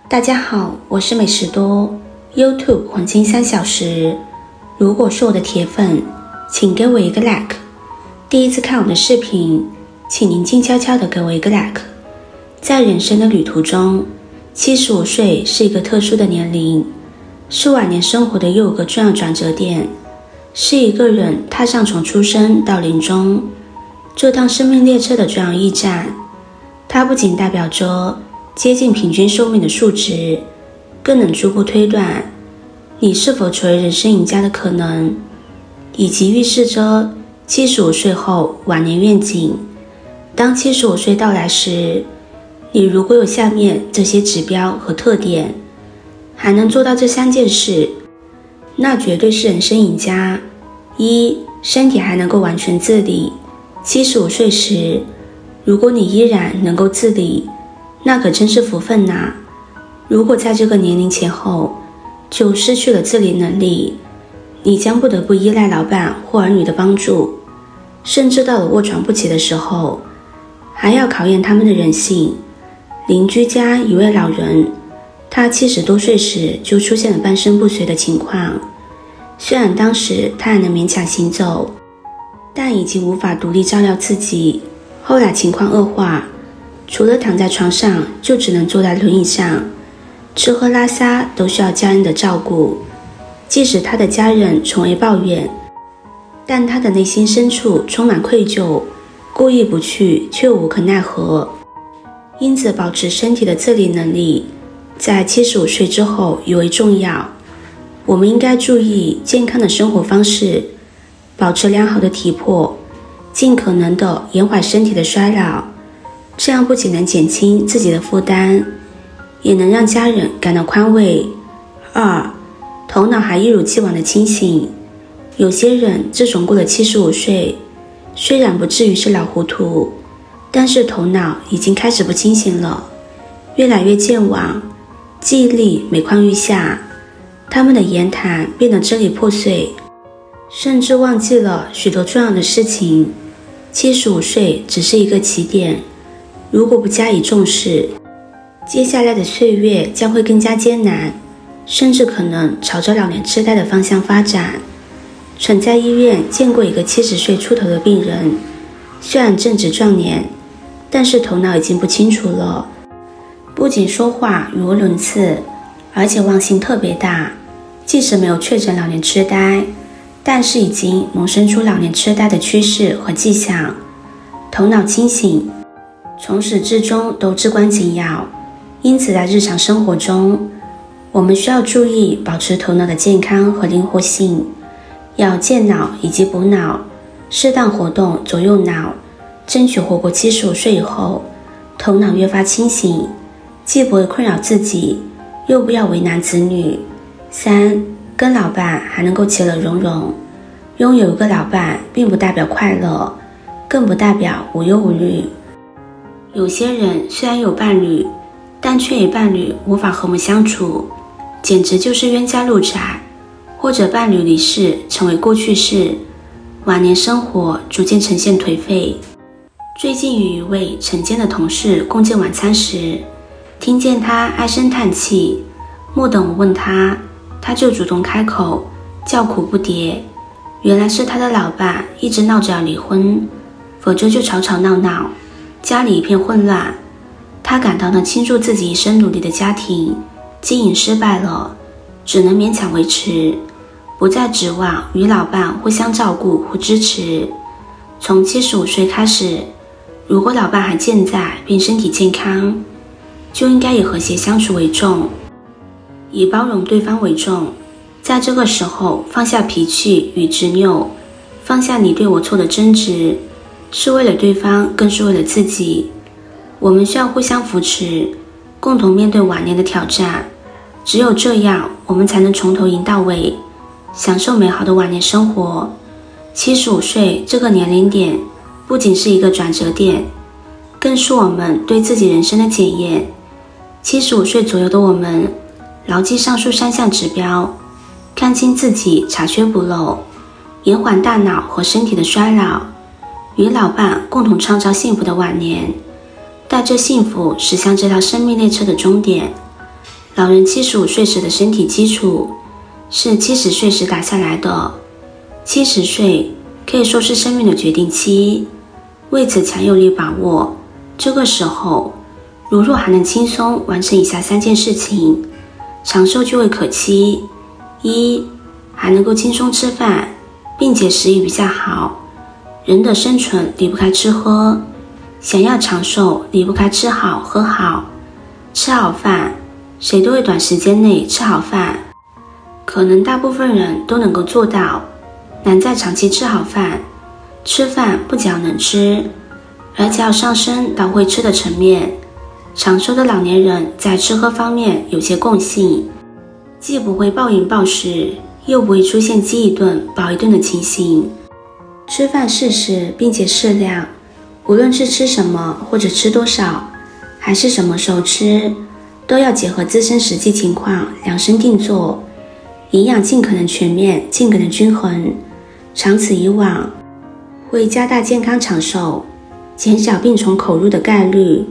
大家好，我是美食多 YouTube 黄金3小时。如果是我的铁粉，请给我一个 like。第一次看我的视频，请您静悄悄地给我一个 like。在人生的旅途中，75岁是一个特殊的年龄，是晚年生活的又一个重要转折点，是一个人踏上从出生到临终这趟生命列车的重要驿站。它不仅代表着接近平均寿命的数值，更能初步推断你是否成为人生赢家的可能，以及预示着75岁后晚年愿景。当75岁到来时，你如果有下面这些指标和特点，还能做到这3件事，那绝对是人生赢家。1. 身体还能够完全自理。75岁时，如果你依然能够自理，那可真是福分呐。如果在这个年龄前后就失去了自理能力，你将不得不依赖老伴或儿女的帮助，甚至到了卧床不起的时候，还要考验他们的人性。邻居家一位老人，他70多岁时就出现了半身不遂的情况，虽然当时他还能勉强行走，但已经无法独立照料自己。后来情况恶化，除了躺在床上，就只能坐在轮椅上，吃喝拉撒都需要家人的照顾。即使他的家人从未抱怨，但他的内心深处充满愧疚，过意不去却无可奈何。因此保持身体的自理能力在75岁之后尤为重要。我们应该注意健康的生活方式，保持良好的体魄，尽可能地延缓身体的衰老，这样不仅能减轻自己的负担，也能让家人感到宽慰。2. 头脑还一如既往的清醒。有些人自从过了75岁，虽然不至于是老糊涂，但是头脑已经开始不清醒了，越来越健忘，记忆力每况愈下，他们的言谈变得支离破碎，甚至忘记了许多重要的事情。75岁只是一个起点，如果不加以重视，接下来的岁月将会更加艰难，甚至可能朝着老年痴呆的方向发展。曾在医院见过一个70岁出头的病人，虽然正值壮年，但是头脑已经不清楚了，不仅说话语无伦次，而且忘性特别大。即使没有确诊老年痴呆，但是已经萌生出老年痴呆的趋势和迹象。头脑清醒从始至终都至关紧要，因此在日常生活中，我们需要注意保持头脑的健康和灵活性，要健脑以及补脑，适当活动左右脑，争取活过75岁以后，头脑越发清醒，既不会困扰自己，又不要为难子女。3. 跟老伴还能够其乐融融。拥有一个老伴并不代表快乐，更不代表无忧无虑。有些人虽然有伴侣，但却与伴侣无法和睦相处，简直就是冤家路窄，或者伴侣离世成为过去式，晚年生活逐渐呈现颓废。最近与一位晨间的同事共进晚餐时，听见他唉声叹气，莫等我问他，他就主动开口，叫苦不迭。原来是他的老伴一直闹着要离婚，否则就吵吵闹闹，家里一片混乱。他感到能倾注自己一生努力的家庭经营失败了，只能勉强维持，不再指望与老伴互相照顾或支持。从75岁开始，如果老伴还健在并身体健康，就应该以和谐相处为重，以包容对方为重。在这个时候放下脾气与执拗，放下你对我错的争执，是为了对方，更是为了自己。我们需要互相扶持，共同面对晚年的挑战。只有这样，我们才能从头赢到尾，享受美好的晚年生活。75岁这个年龄点不仅是一个转折点，更是我们对自己人生的检验。75岁左右的我们，牢记上述3项指标，看清自己查缺补漏，延缓大脑和身体的衰老，与老伴共同创造幸福的晚年，带着幸福驶向这条生命列车的终点。老人75岁时的身体基础是70岁时打下来的。70岁可以说是生命的决定期，为此强有力把握这个时候，如若还能轻松完成以下3件事情，长寿就会可期。1. 还能够轻松吃饭，并且食欲比较好。人的生存离不开吃喝，想要长寿离不开吃好喝好。吃好饭，谁都会短时间内吃好饭，可能大部分人都能够做到，难在长期吃好饭。吃饭不仅要能吃，而且要上升到会吃的层面。长寿的老年人在吃喝方面有些共性，既不会暴饮暴食，又不会出现饥一顿饱一顿的情形。吃饭适时并且适量，无论是吃什么或者吃多少，还是什么时候吃，都要结合自身实际情况量身定做，营养尽可能全面，尽可能均衡。长此以往，会加大健康长寿，减少病从口入的概率。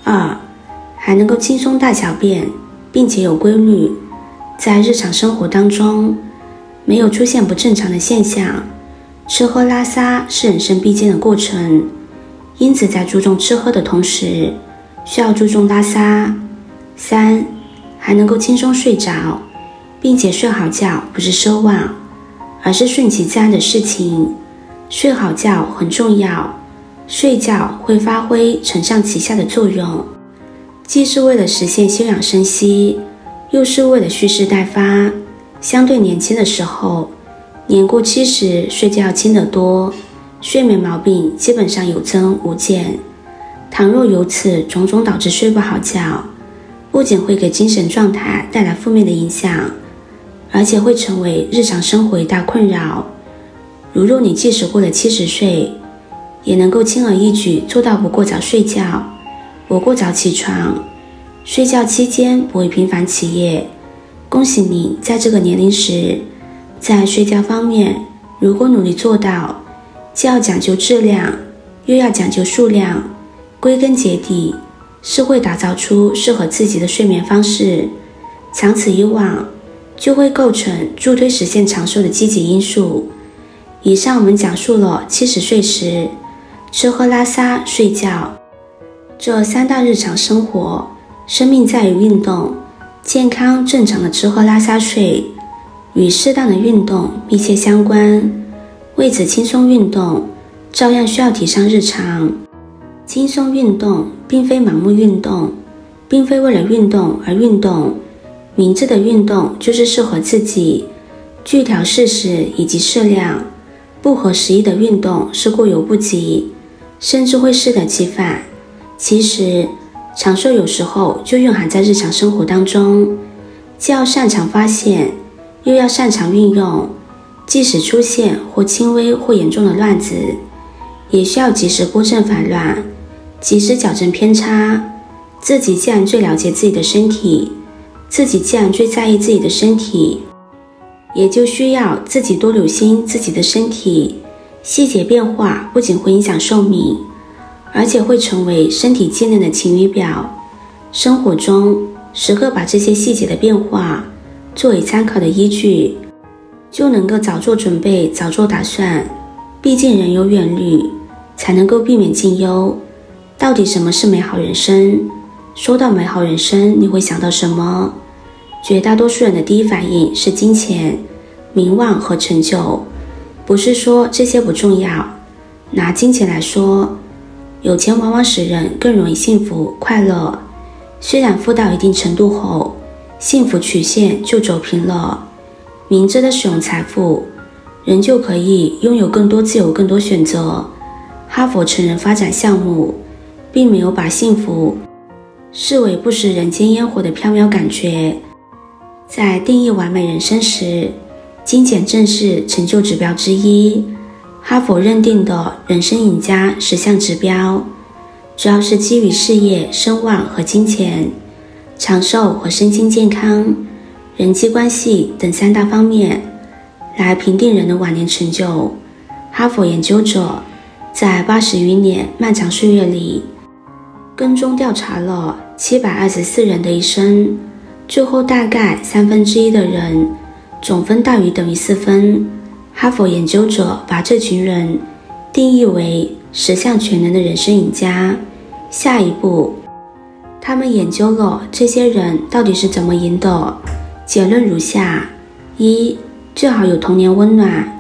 2. 还能够轻松大小便，并且有规律，在日常生活当中没有出现不正常的现象。吃喝拉撒是人生必经的过程，因此在注重吃喝的同时，需要注重拉撒。3. 还能够轻松睡着，并且睡好觉不是奢望，而是顺其自然的事情。睡好觉很重要，睡觉会发挥承上启下的作用，既是为了实现休养生息，又是为了蓄势待发。相对年轻的时候，年过70睡觉轻得多，睡眠毛病基本上有增无减。倘若由此种种导致睡不好觉，不仅会给精神状态带来负面的影响，而且会成为日常生活一大困扰。如若你即使过了70岁，也能够轻而易举做到不过早睡觉，不过早起床，睡觉期间不会频繁起夜，恭喜你在这个年龄时，在睡觉方面如果努力做到，既要讲究质量，又要讲究数量，归根结底是会打造出适合自己的睡眠方式。长此以往，就会构成助推实现长寿的积极因素。以上我们讲述了70岁时吃喝拉撒睡觉这3大日常生活。生命在于运动，健康正常的吃喝拉撒睡与适当的运动密切相关，为此轻松运动照样需要提上日常。轻松运动并非盲目运动，并非为了运动而运动，明智的运动就是适合自己，具调适时以及适量。不合时宜的运动是过犹不及，甚至会适得其反。其实长寿有时候就蕴含在日常生活当中，既要擅长发现，又要擅长运用。即使出现或轻微或严重的乱子，也需要及时拨正反乱，及时矫正偏差。自己既然最了解自己的身体，自己既然最在意自己的身体，也就需要自己多留心自己的身体。细节变化不仅会影响寿命，而且会成为身体机能的晴雨表。生活中时刻把这些细节的变化作为参考的依据，就能够早做准备，早做打算。毕竟人有远虑，才能够避免近忧。到底什么是美好人生？说到美好人生，你会想到什么？绝大多数人的第一反应是金钱、名望和成就。不是说这些不重要，拿金钱来说，有钱往往使人更容易幸福快乐，虽然富到一定程度后，幸福曲线就走平了。明智的使用财富，人就可以拥有更多自由，更多选择。哈佛成人发展项目并没有把幸福视为不食人间烟火的缥缈感觉。在定义完美人生时，金钱正是成就指标之一。哈佛认定的人生赢家10项指标，主要是基于事业、声望和金钱、长寿和身心健康、人际关系等3大方面来评定人的晚年成就。哈佛研究者在80余年漫长岁月里，跟踪调查了724人的一生，最后大概1/3的人总分大于等于4分。哈佛研究者把这群人定义为10项全能的人生赢家。下一步，他们研究了这些人到底是怎么赢的。结论如下： 1. 最好有童年温暖。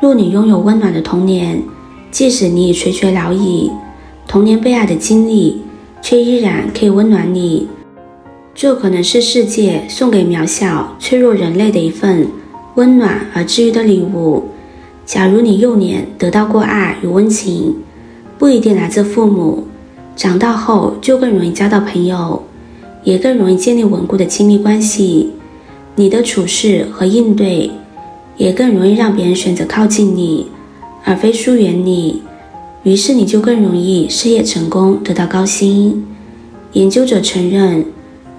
若你拥有温暖的童年，即使你已垂垂老矣，童年被爱的经历却依然可以温暖你。这可能是世界送给渺小脆弱人类的一份温暖而治愈的礼物。假如你幼年得到过爱与温情，不一定来自父母，长大后就更容易交到朋友，也更容易建立稳固的亲密关系。你的处事和应对也更容易让别人选择靠近你，而非疏远你，于是你就更容易事业成功，得到高薪。研究者承认，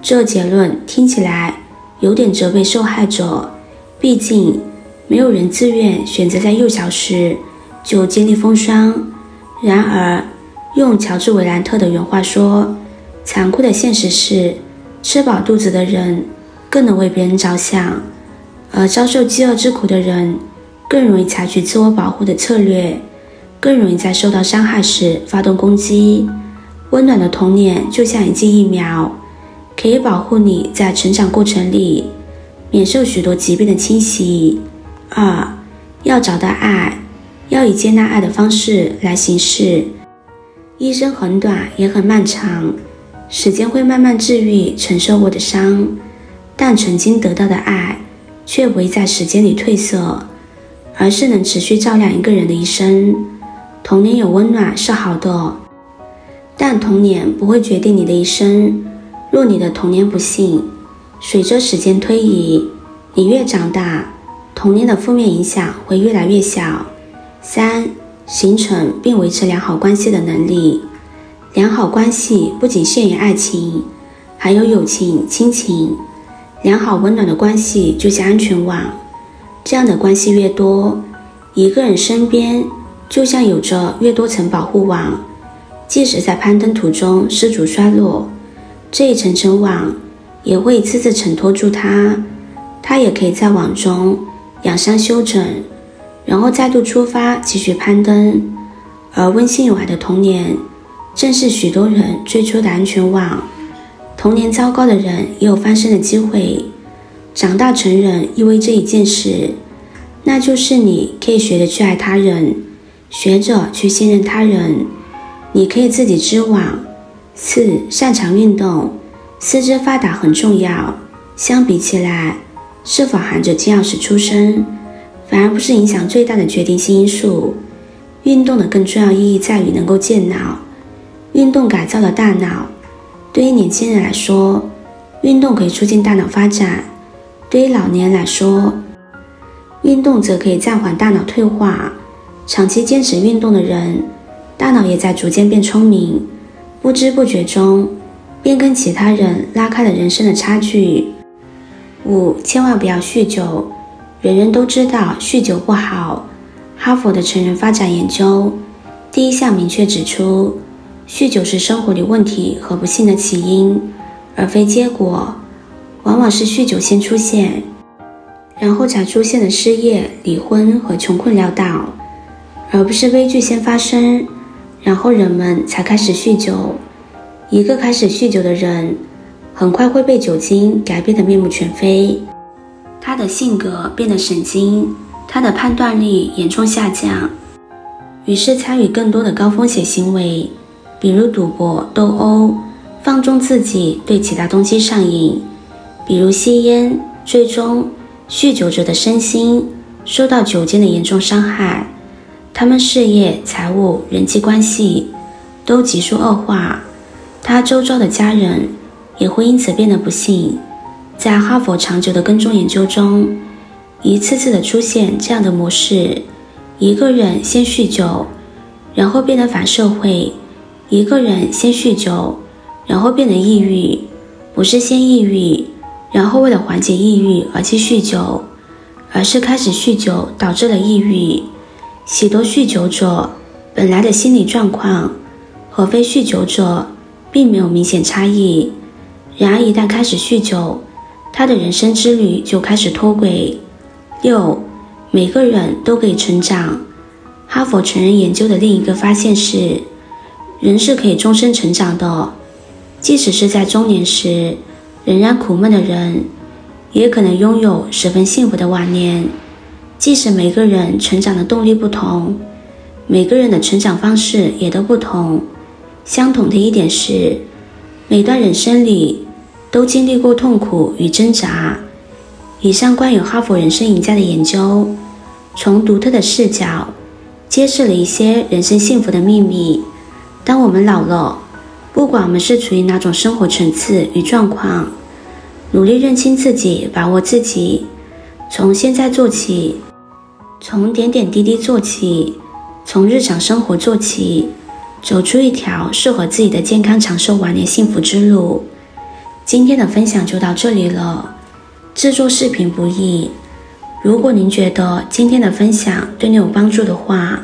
这结论听起来有点责备受害者，毕竟没有人自愿选择在幼小时就经历风霜。然而，用乔治·韦兰特的原话说，残酷的现实是，吃饱肚子的人更能为别人着想，而遭受饥饿之苦的人更容易采取自我保护的策略，更容易在受到伤害时发动攻击。温暖的童年就像一剂疫苗，可以保护你在成长过程里免受许多疾病的侵袭。2. 要找到爱，要以接纳爱的方式来行事。一生很短也很漫长，时间会慢慢治愈承受过的伤，但曾经得到的爱却不会在时间里褪色，而是能持续照亮一个人的一生。童年有温暖是好的，但童年不会决定你的一生。若你的童年不幸，随着时间推移，你越长大，童年的负面影响会越来越小。3. 形成并维持良好关系的能力。良好关系不仅限于爱情，还有友情、亲情。良好温暖的关系就像安全网，这样的关系越多，一个人身边就像有着越多层保护网，即使在攀登途中失足摔落，这一层层网也会一次次承托住他，他也可以在网中养伤休整，然后再度出发继续攀登。而温馨有爱的童年正是许多人最初的安全网。童年糟糕的人也有翻身的机会。长大成人意味着一件事，那就是你可以学着去爱他人，学着去信任他人，你可以自己织网。4. 擅长运动，四肢发达很重要。相比起来，是否含着金钥匙出生，反而不是影响最大的决定性因素。运动的更重要意义在于能够健脑，运动改造了大脑。对于年轻人来说，运动可以促进大脑发展；对于老年人来说，运动则可以暂缓大脑退化。长期坚持运动的人，大脑也在逐渐变聪明，不知不觉中便跟其他人拉开了人生的差距。5. 千万不要酗酒。人人都知道酗酒不好。哈佛的成人发展研究第1项明确指出，酗酒是生活里问题和不幸的起因，而非结果。往往是酗酒先出现，然后才出现了失业、离婚和穷困潦倒，而不是悲剧先发生，然后人们才开始酗酒。一个开始酗酒的人，很快会被酒精改变得面目全非，他的性格变得神经，他的判断力严重下降，于是参与更多的高风险行为，比如赌博、斗殴，放纵自己对其他东西上瘾，比如吸烟。最终，酗酒者的身心受到酒精的严重伤害，他们事业、财务、人际关系都急速恶化，他周遭的家人也会因此变得不幸。在哈佛长久的跟踪研究中，一次次的出现这样的模式：一个人先酗酒，然后变得反社会；一个人先酗酒，然后变得抑郁，不是先抑郁，然后为了缓解抑郁而去酗酒，而是开始酗酒导致了抑郁。许多酗酒者本来的心理状况和非酗酒者并没有明显差异，然而一旦开始酗酒，他的人生之旅就开始脱轨。6. 每个人都可以成长。哈佛成人研究的另一个发现是，人是可以终身成长的，即使是在中年时仍然苦闷的人，也可能拥有十分幸福的晚年。即使每个人成长的动力不同，每个人的成长方式也都不同，相同的一点是，每段人生里都经历过痛苦与挣扎。以上关于哈佛人生赢家的研究，从独特的视角揭示了一些人生幸福的秘密。当我们老了，不管我们是处于哪种生活层次与状况，努力认清自己，把握自己，从现在做起，从点点滴滴做起，从日常生活做起，走出一条适合自己的健康长寿晚年幸福之路。今天的分享就到这里了。制作视频不易，如果您觉得今天的分享对你有帮助的话，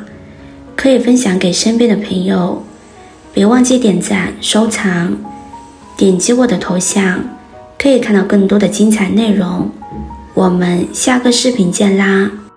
可以分享给身边的朋友，别忘记点赞、收藏，点击我的头像，可以看到更多的精彩内容。我们下个视频见啦！